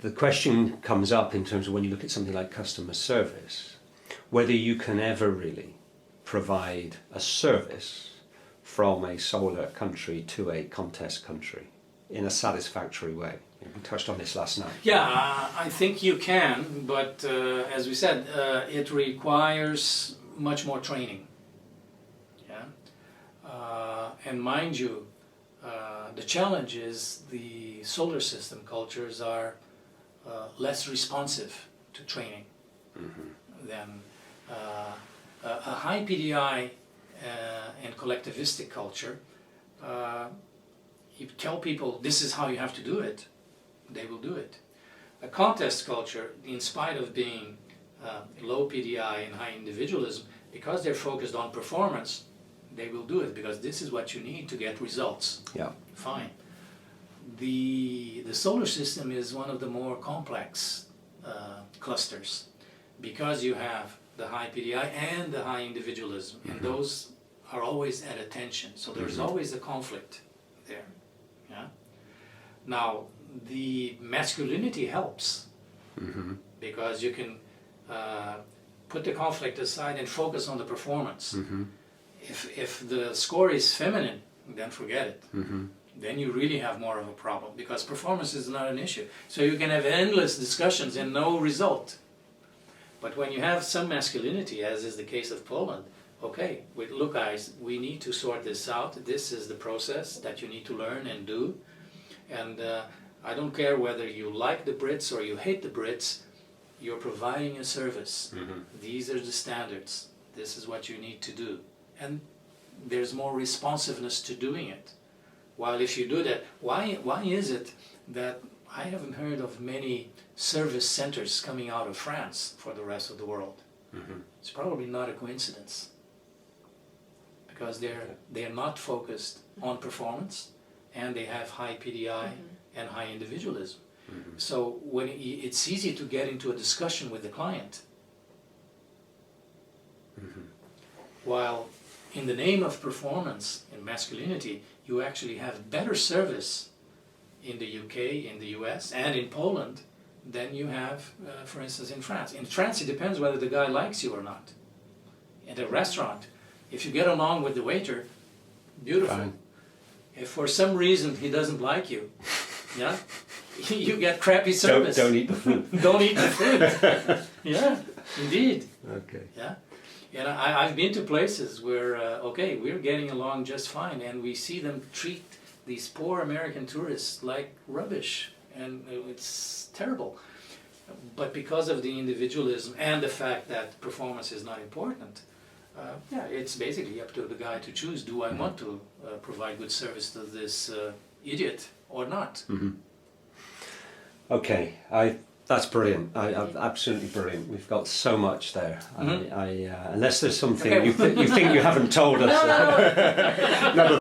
the question comes up in terms of when you look at something like customer service, whether you can ever really provide a service from a solar country to a contest country in a satisfactory way. We touched on this last night. Yeah, I think you can, but as we said, it requires much more training. Yeah, and mind you, the challenge is the solar system cultures are less responsive to training than a high PDI and collectivistic culture. You tell people this is how you have to do it, they will do it. A contest culture, in spite of being low PDI and high individualism, because they're focused on performance, they will do it because this is what you need to get results. Yeah. Fine. The solar system is one of the more complex clusters because you have the high PDI and the high individualism, and those are always at attention. So there's always a conflict there. Yeah. Now the masculinity helps because you can put the conflict aside and focus on the performance. If the score is feminine, then forget it. Then you really have more of a problem because performance is not an issue. So you can have endless discussions and no result. But when you have some masculinity, as is the case of Poland, okay, look guys, we need to sort this out. This is the process that you need to learn and do. And I don't care whether you like the Brits or you hate the Brits, you're providing a service. These are the standards. This is what you need to do. And there's more responsiveness to doing it. While if you do that, why is it that I haven't heard of many service centers coming out of France for the rest of the world? It's probably not a coincidence. Because they're not focused on performance and they have high PDI and high individualism. So when it's easy to get into a discussion with the client. While in the name of performance and masculinity, you actually have better service in the UK, in the US, and in Poland than you have, for instance, in France. In France, it depends whether the guy likes you or not. At a restaurant, if you get along with the waiter, beautiful. Fine. If for some reason he doesn't like you, yeah, you get crappy service. Don't eat the food. Don't eat the food. Yeah, indeed. Okay. Yeah. And I've been to places where, okay, we're getting along just fine, and we see them treat these poor American tourists like rubbish, and it's terrible. But because of the individualism and the fact that performance is not important, yeah, it's basically up to the guy to choose, do I want to provide good service to this idiot or not? Okay, that's brilliant. Absolutely brilliant. We've got so much there. Unless there's something you think you haven't told us. No. No,